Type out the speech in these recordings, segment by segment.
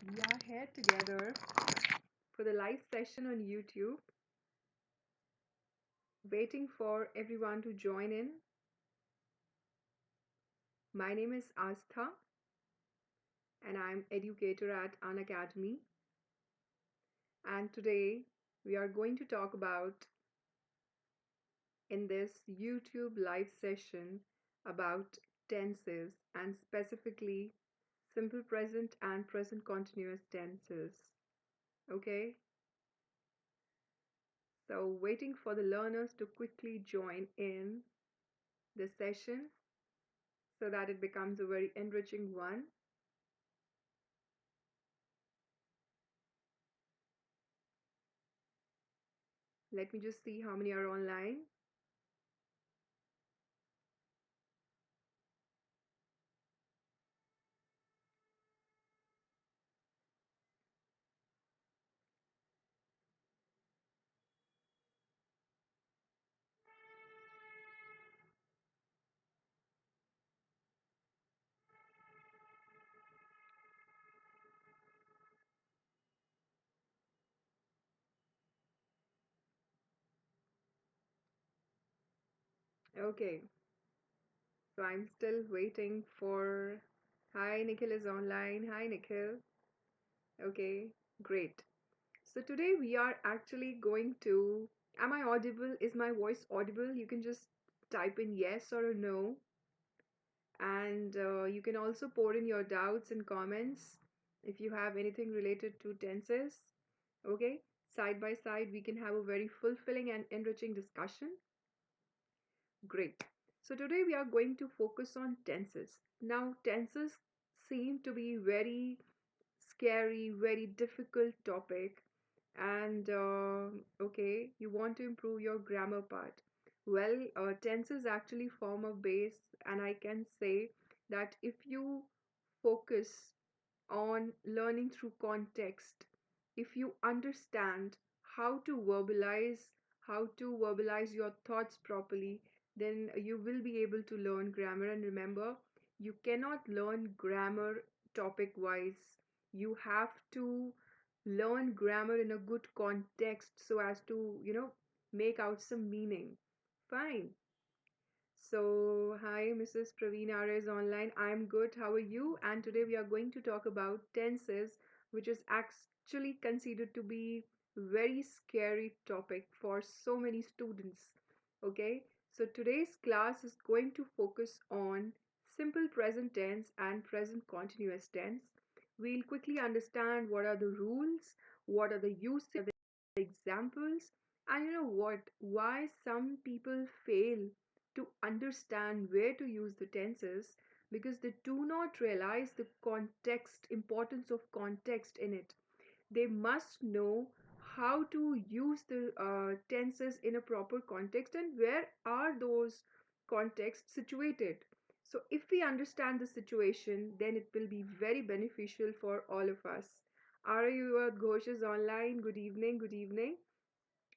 We are here together for the live session on YouTube, waiting for everyone to join in. My name is Aastha, and I'm educator at Unacademy. And today we are going to talk about in this YouTube live session about tenses and specifically simple present and present continuous tenses. Okay, so waiting for the learners to quickly join in the session so that it becomes a very enriching one. Let me just see how many are online. Okay, so I'm still waiting for. Hi, Nikhil is online. Hi, Nikhil. Okay, great. So today we are actually going to. Am I audible? Is my voice audible? You can just type in yes or a no, and you can also pour in your doubts and comments if you have anything related to tenses. Okay, side by side, we can have a very fulfilling and enriching discussion. Great. So today we are going to focus on tenses. Now, tenses seem to be very scary, very difficult topic. And okay, you want to improve your grammar part. Well, tenses actually form a base, and I can say that if you focus on learning through context, if you understand how to verbalize your thoughts properly, then you will be able to learn grammar. And remember, you cannot learn grammar topic wise. You have to learn grammar in a good context so as to, make out some meaning. Fine. So, hi, Mrs. Praveen Arya is online. I'm good. How are you? And today we are going to talk about tenses, which is actually considered to be very scary topic for so many students. Okay, so today's class is going to focus on simple present tense and present continuous tense. We'll quickly understand what are the rules, what are the uses, the examples, and you know what, why some people fail to understand where to use the tenses because they do not realize the context, importance of context in it. They must know how to use the tenses in a proper context and where are those contexts situated. So if we understand the situation, then it will be very beneficial for all of us. Arya Ghosh is online. Good evening. Good evening.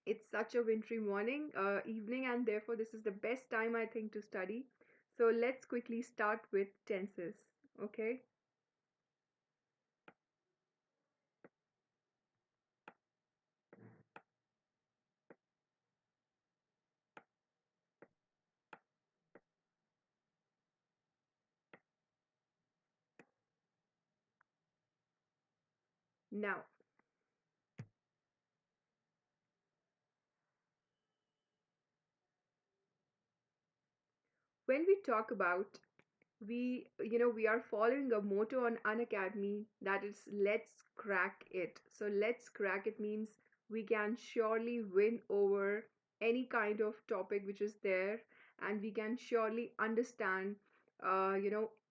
It's such a wintry evening, and therefore this is the best time I think to study. So let's quickly start with tenses. Okay. Now, when we talk about we are following a motto on Unacademy that is let's crack it. So let's crack it means we can surely win over any kind of topic which is there, and we can surely understand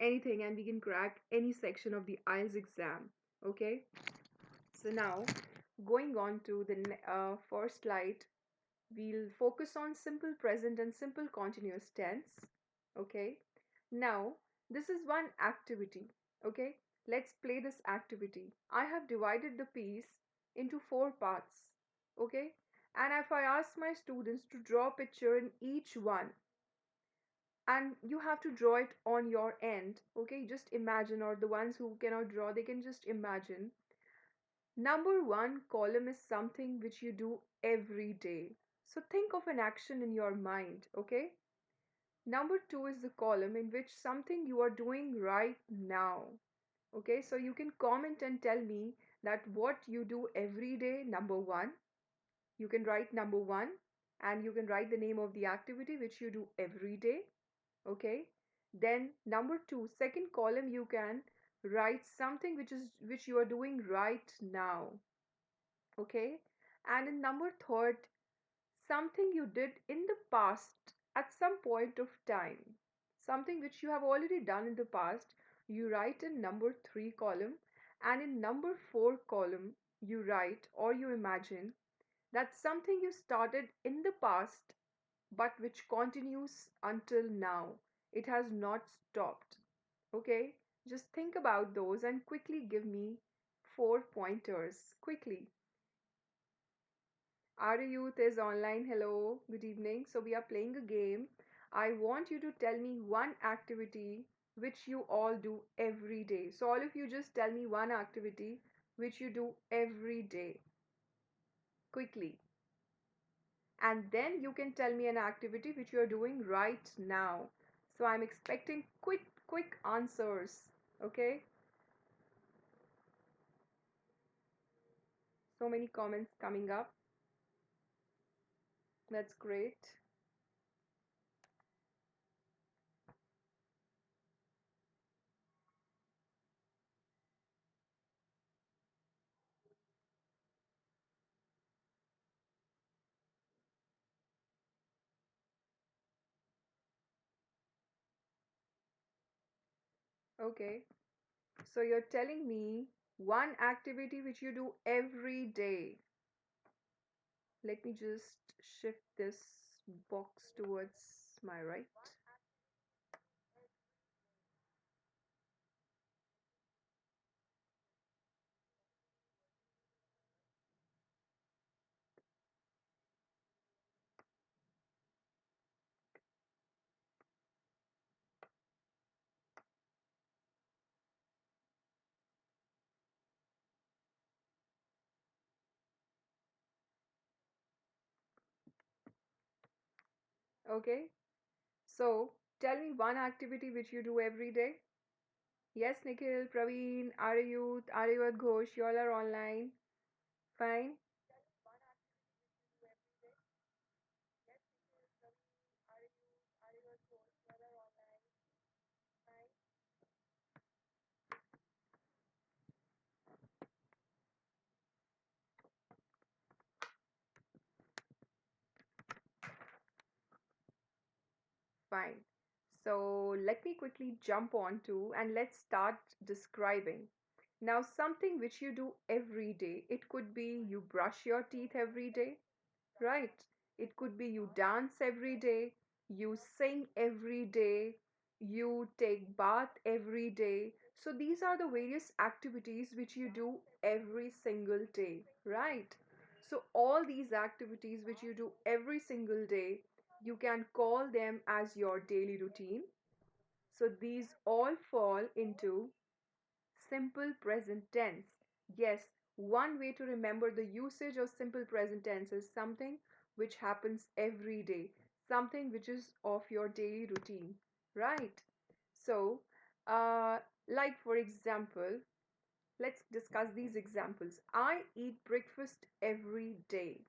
anything, and we can crack any section of the IELTS exam. Okay, so now going on to the first slide, we'll focus on simple present and simple continuous tense. Okay. Now, this is one activity. Okay. Let's play this activity. I have divided the piece into four parts. Okay. And if I ask my students to draw a picture in each one, and you have to draw it on your end. Okay, just imagine, or the ones who cannot draw, they can just imagine. Number one column is something which you do every day. So think of an action in your mind, okay? Number two is the column in which something you are doing right now. Okay, so you can comment and tell me that what you do every day, number one. You can write number one, and you can write the name of the activity which you do every day. Okay, then number two, second column, you can write something which you are doing right now. Okay, and in number third, something you did in the past at some point of time, something which you have already done in the past, you write in number three column, and in number four column, you write or you imagine that something you started in the past but which continues until now. It has not stopped. Okay? Just think about those and quickly give me four pointers. Quickly. Our youth is online. Hello, good evening. So, we are playing a game. I want you to tell me one activity which you all do every day. So, all of you just tell me one activity which you do every day. Quickly. And then you can tell me an activity which you are doing right now. So I'm expecting quick answers. Okay, so many comments coming up. That's great. Okay, so you're telling me one activity which you do every day. Let me just shift this box towards my right. Okay, so tell me one activity which you do every day. Yes, Nikhil, Praveen, Arayut, Aryavat Ghosh, you all are online. Fine. Fine. So let me quickly jump on to and let's start describing. Now, something which you do every day. It could be you brush your teeth every day, right? It could be you dance every day, you sing every day, you take bath every day. So these are the various activities which you do every single day, right? So all these activities which you do every single day, you can call them as your daily routine. So these all fall into simple present tense. Yes, one way to remember the usage of simple present tense is something which happens every day, something which is of your daily routine, right? So, like for example, let's discuss these examples. I eat breakfast every day.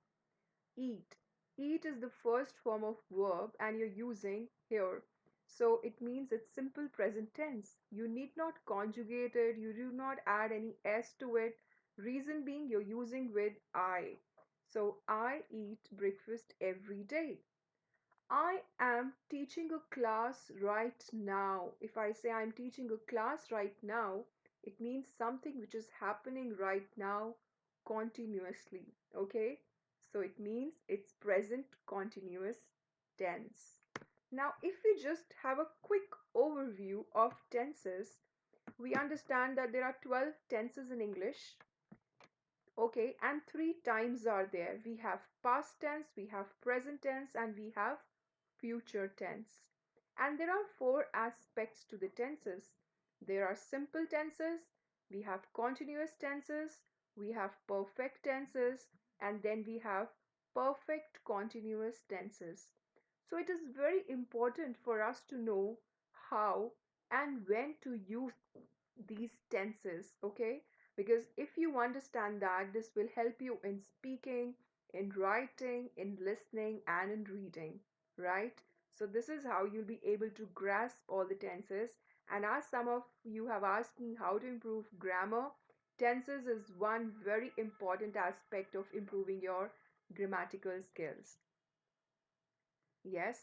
Eat. Eat is the first form of verb and you're using here. So it means it's simple present tense. You need not conjugate it, you do not add any s to it. Reason being you're using with I. So I eat breakfast every day. I am teaching a class right now. If I say I'm teaching a class right now, it means something which is happening right now continuously. Okay? So it means it's present continuous tense. Now, if we just have a quick overview of tenses, we understand that there are 12 tenses in English. Okay, and three times are there. We have past tense, we have present tense, and we have future tense. And there are four aspects to the tenses. There are simple tenses, we have continuous tenses, we have perfect tenses, and then we have perfect continuous tenses. So it is very important for us to know how and when to use these tenses, okay? Because if you understand that, this will help you in speaking, in writing, in listening, and in reading, right? So, this is how you'll be able to grasp all the tenses. And as some of you have asked me how to improve grammar, tenses is one very important aspect of improving your grammatical skills. Yes?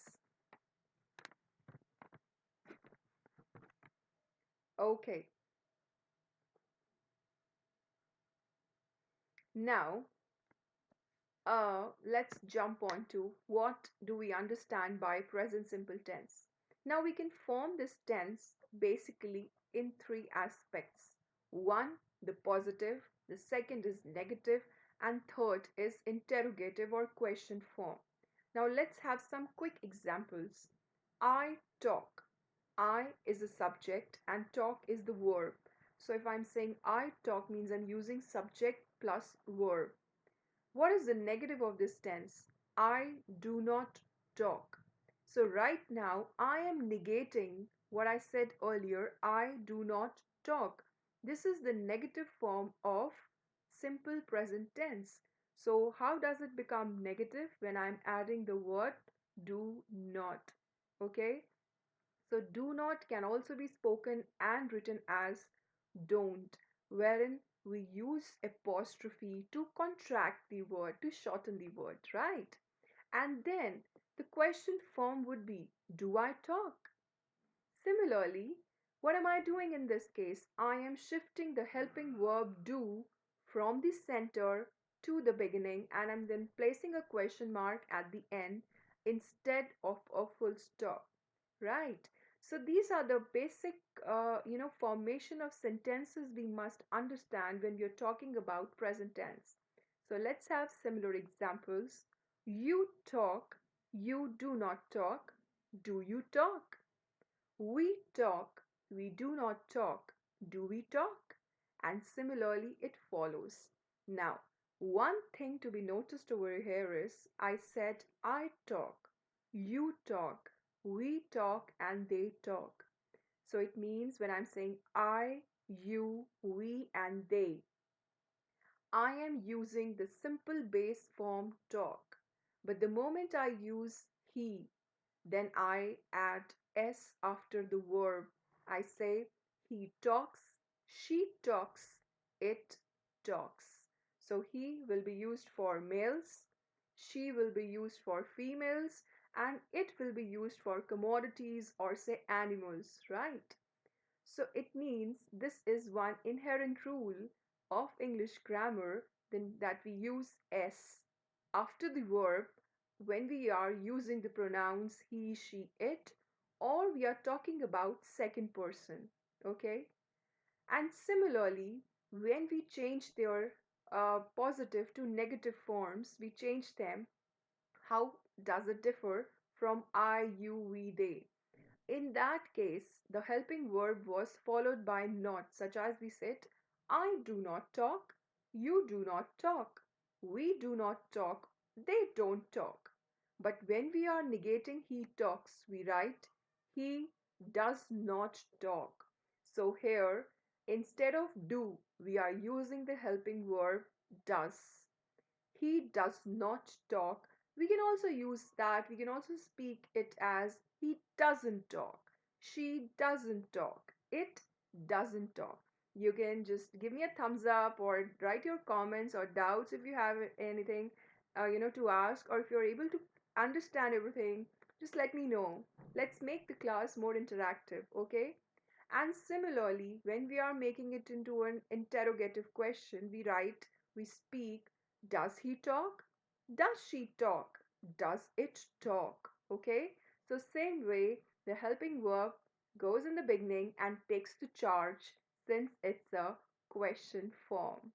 Okay. Now, let's jump on to what do we understand by present simple tense. Now we can form this tense basically in three aspects. One, the positive, the second is negative, and third is interrogative or question form. Now let's have some quick examples. I talk. I is the subject and talk is the verb. So if I'm saying I talk means I'm using subject plus verb. What is the negative of this tense? I do not talk. So right now I am negating what I said earlier. I do not talk. This is the negative form of simple present tense. So how does it become negative when I'm adding the word do not? Okay. So do not can also be spoken and written as don't, wherein we use apostrophe to contract the word, to shorten the word, right? And then the question form would be, do I talk? Similarly, what am I doing in this case? I am shifting the helping verb do from the center to the beginning, and I'm then placing a question mark at the end instead of a full stop, right? So these are the basic formation of sentences we must understand when we are talking about present tense. So let's have similar examples. You talk, you do not talk, do you talk? We talk, we do not talk. Do we talk? And similarly, it follows. Now, one thing to be noticed over here is I said I talk, you talk, we talk, and they talk. So it means when I'm saying I, you, we, and they, I am using the simple base form talk. But the moment I use he, then I add s after the verb. I say he talks, she talks, it talks. So he will be used for males, she will be used for females, and it will be used for commodities or say animals, right? So it means this is one inherent rule of English grammar then that we use s after the verb when we are using the pronouns he, she, it, or we are talking about second person. Okay? And similarly, when we change their positive to negative forms, we change them. How does it differ from I, you, we, they? In that case, the helping verb was followed by not, such as we said, I do not talk, you do not talk, we do not talk, they don't talk. But when we are negating he talks, we write he does not talk. So here, instead of do, we are using the helping verb does. He does not talk. We can also use that. We can also speak it as he doesn't talk. She doesn't talk. It doesn't talk. You can just give me a thumbs up or write your comments or doubts if you have anything to ask, or if you're able to understand everything, just let me know. Let's make the class more interactive, okay? And similarly, when we are making it into an interrogative question, we speak, does he talk? Does she talk? Does it talk? Okay? So, same way, the helping verb goes in the beginning and takes the charge since it's a question form.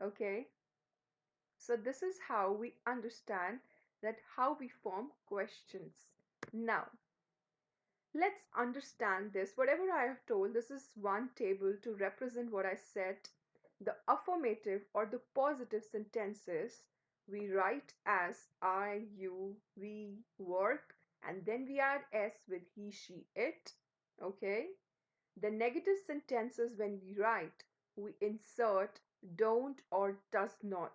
Okay? So, this is how we understand that how we form questions. Now, Let's understand this. Whatever I have told, this is one table to represent what I said. The affirmative or the positive sentences we write as I, you, we, work, and then we add S with he, she, it. Okay? The negative sentences when we write, we insert don't or does not.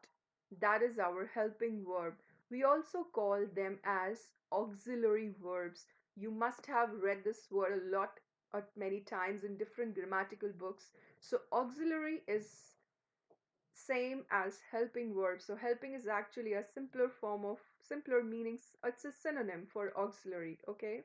That is our helping verb. We also call them as auxiliary verbs. You must have read this word a lot many times in different grammatical books. So auxiliary is same as helping verb. So helping is actually a simpler form of simpler meanings. It's a synonym for auxiliary, okay?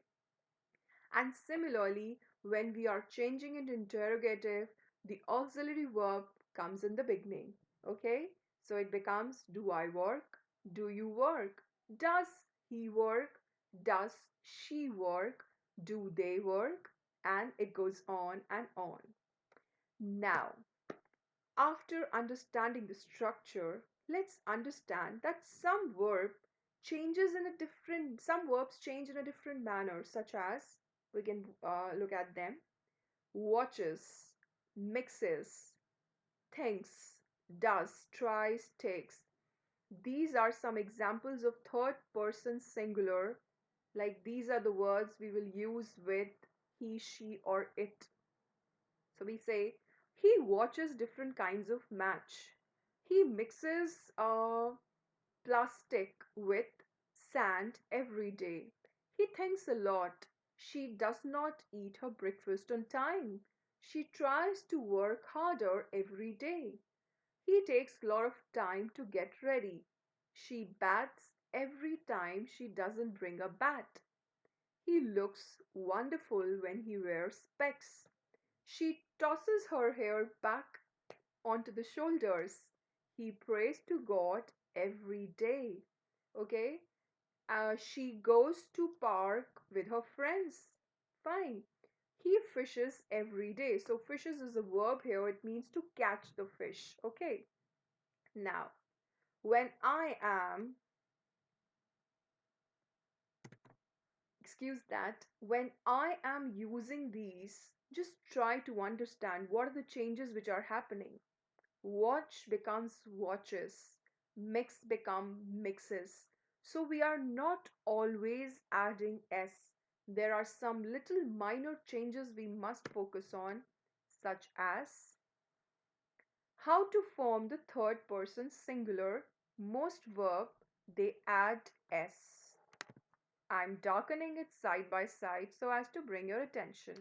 And similarly, when we are changing into interrogative, the auxiliary verb comes in the beginning. Okay? So it becomes do I work? Do you work? Does he work? Does she work? Do they work? And it goes on and on. Now, after understanding the structure, let's understand that some verbs change in a different manner, such as we can look at them: watches, mixes, thinks, does, tries, takes. These are some examples of third person singular, like these are the words we will use with he, she, or it. So we say, he watches different kinds of match. He mixes plastic with sand every day. He thinks a lot. She does not eat her breakfast on time. She tries to work harder every day. He takes a lot of time to get ready. She bats every time she doesn't bring a bat. He looks wonderful when he wears specs. She tosses her hair back onto the shoulders. He prays to God every day. Okay? She goes to park with her friends. Fine. He fishes every day. So fishes is a verb here. It means to catch the fish. Okay. Now, when I am, excuse that, when I am using these, just try to understand what are the changes which are happening. Watch becomes watches, mix become mixes. So we are not always adding s. There are some little minor changes we must focus on, such as how to form the third person singular. Most verb they add s. I'm darkening it side by side so as to bring your attention.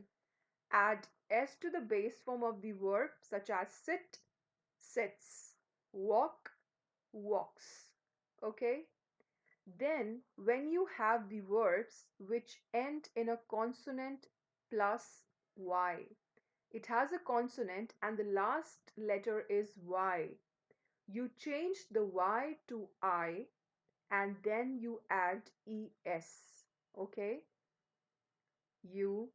Add s to the base form of the verb, such as sit, sits, walk, walks. Okay? Then, when you have the verbs which end in a consonant plus y, it has a consonant and the last letter is y. You change the y to I and then you add es. Okay? You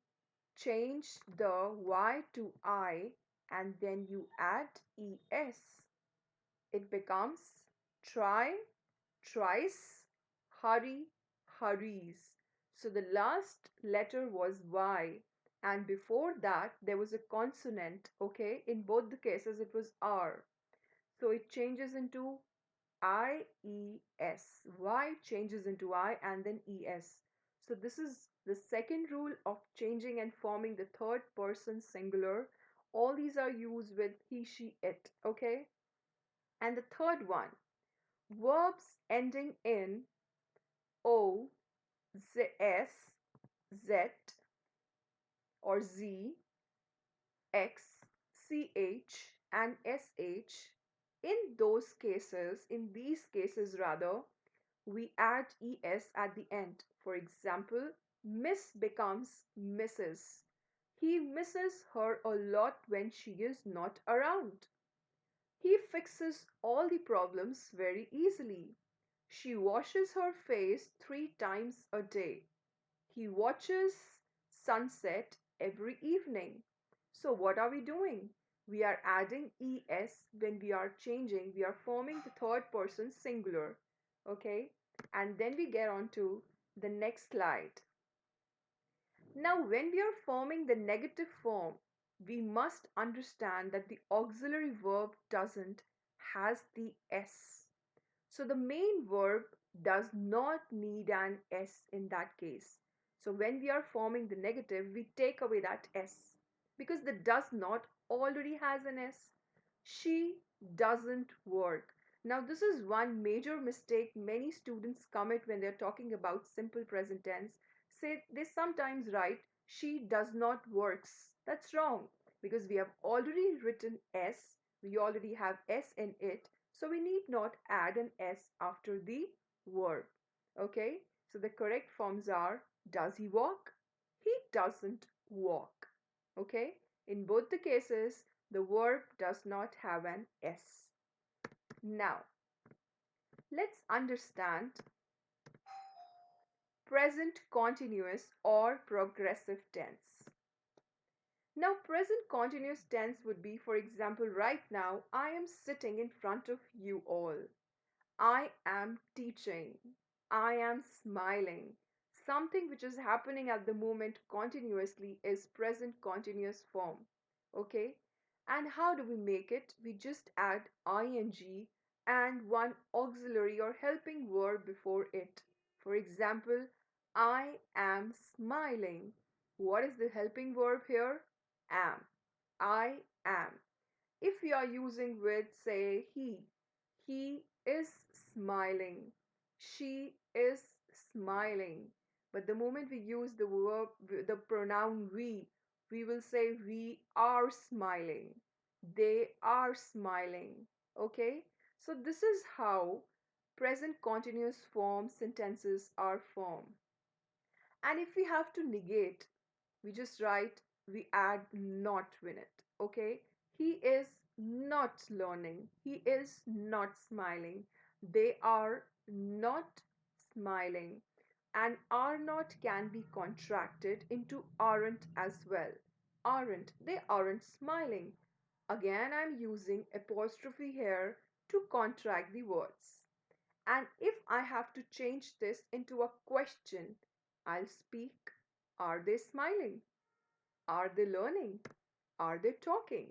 change the y to I and then you add es. It becomes try, tries, hurry, hurries. So the last letter was Y, and before that there was a consonant, okay? In both the cases it was R. So it changes into I, E, S. Y changes into I and then E, S. So this is the second rule of changing and forming the third person singular. All these are used with he, she, it, okay? And the third one, verbs ending in O, Z, S, Z, or Z, X, CH, and SH. In these cases rather, we add ES at the end. For example, Miss becomes Mrs. He misses her a lot when she is not around. He fixes all the problems very easily. She washes her face 3 times a day. He watches sunset every evening. So what are we doing? We are adding es when we are changing, we are forming the third person singular. Okay? And then we get on to the next slide. Now, when we are forming the negative form, we must understand that the auxiliary verb doesn't has the S. So the main verb does not need an S in that case. So when we are forming the negative, we take away that S because the does not already has an S. She doesn't work. Now, this is one major mistake many students commit when they're talking about simple present tense. Say they sometimes write, she does not works. That's wrong because we have already written S, we already have S in it, so we need not add an S after the verb. Okay, so the correct forms are does he walk? He doesn't walk. Okay, in both the cases, the verb does not have an S. Now, let's understand present continuous or progressive tense. Now, present continuous tense would be, for example, right now, I am sitting in front of you all. I am teaching. I am smiling. Something which is happening at the moment continuously is present continuous form. Okay? And how do we make it? We just add ing and one auxiliary or helping verb before it. For example, I am smiling. What is the helping verb here? Am. I am. If we are using with, say, he is smiling, she is smiling. But the moment we use the verb, the pronoun we will say we are smiling, they are smiling. Okay? So, this is how present continuous form sentences are formed. And if we have to negate, we just write, we add not in it. Okay? He is not learning. He is not smiling. They are not smiling. And are not can be contracted into aren't as well. Aren't. They aren't smiling. Again, I'm using apostrophe here to contract the words. And if I have to change this into a question, I'll speak. Are they smiling? Are they learning? Are they talking?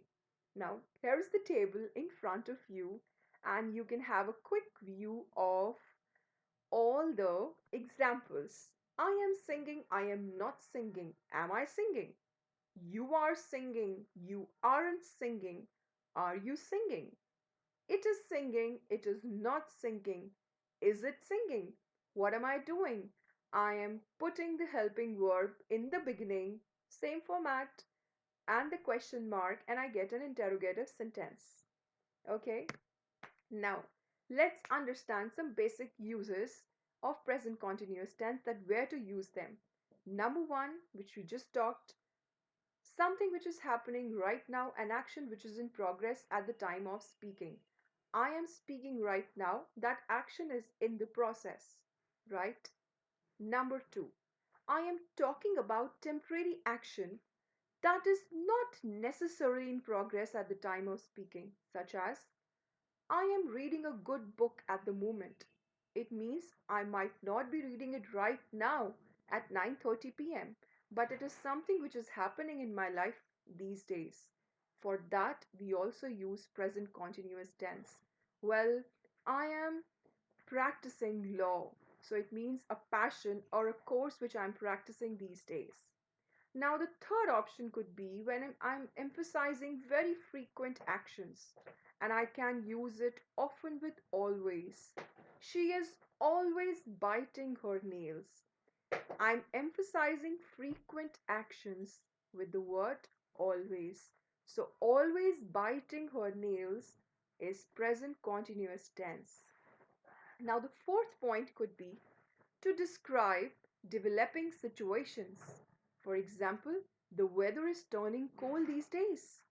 Now, here's the table in front of you, and you can have a quick view of all the examples. I am singing, I am not singing. Am I singing? You are singing, you aren't singing. Are you singing? It is singing, it is not singing. Is it singing? What am I doing? I am putting the helping verb in the beginning, same format, and the question mark, and I get an interrogative sentence. Okay, now let's understand some basic uses of present continuous tense, that where to use them. Number one, which we just talked, something which is happening right now, an action which is in progress at the time of speaking. I am speaking right now, that action is in the process, right? Number two, I am talking about temporary action that is not necessarily in progress at the time of speaking, such as I am reading a good book at the moment. It means I might not be reading it right now at 9:30 p.m., but it is something which is happening in my life these days. For that, we also use present continuous tense. Well, I am practicing law, so it means a passion or a course which I'm practicing these days. Now, the third option could be when I'm emphasizing very frequent actions, and I can use it often with always. She is always biting her nails. I'm emphasizing frequent actions with the word always. So, always biting her nails is present continuous tense. Now, the fourth point could be to describe developing situations. For example, the weather is turning cold these days.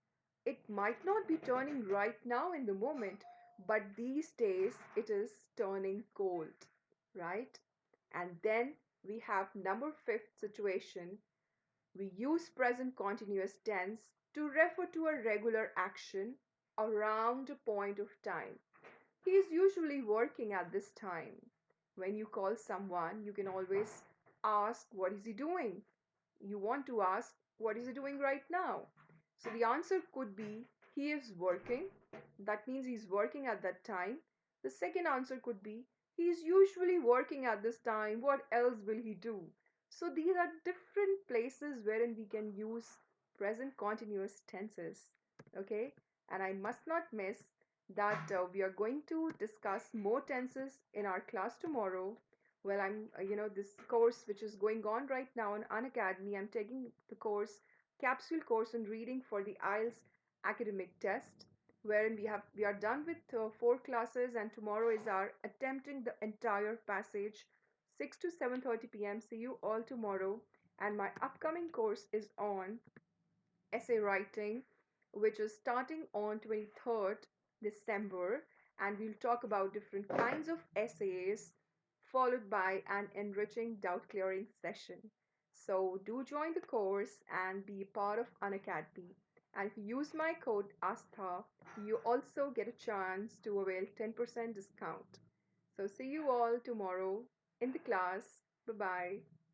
It might not be turning right now in the moment, but these days it is turning cold, right? And then we have number fifth situation. We use present continuous tense to refer to a regular action around a point of time. He is usually working at this time. When you call someone, you can always ask, what is he doing? You want to ask, what is he doing right now? So the answer could be, he is working. That means he's working at that time. The second answer could be, he is usually working at this time. What else will he do? So these are different places wherein we can use present continuous tenses. Okay? And I must not miss that we are going to discuss more tenses in our class tomorrow. Well, this course which is going on right now on Unacademy, I'm taking the course, capsule course on reading for the IELTS academic test, wherein we are done with 4 classes, and tomorrow is our attempting the entire passage, 6 to 7:30 p.m. See you all tomorrow. And my upcoming course is on essay writing, which is starting on 23rd December, and we'll talk about different kinds of essays, followed by an enriching doubt clearing session. So do join the course and be part of Unacademy. And if you use my code ASTHA, you also get a chance to avail 10% discount. So see you all tomorrow in the class. Bye bye.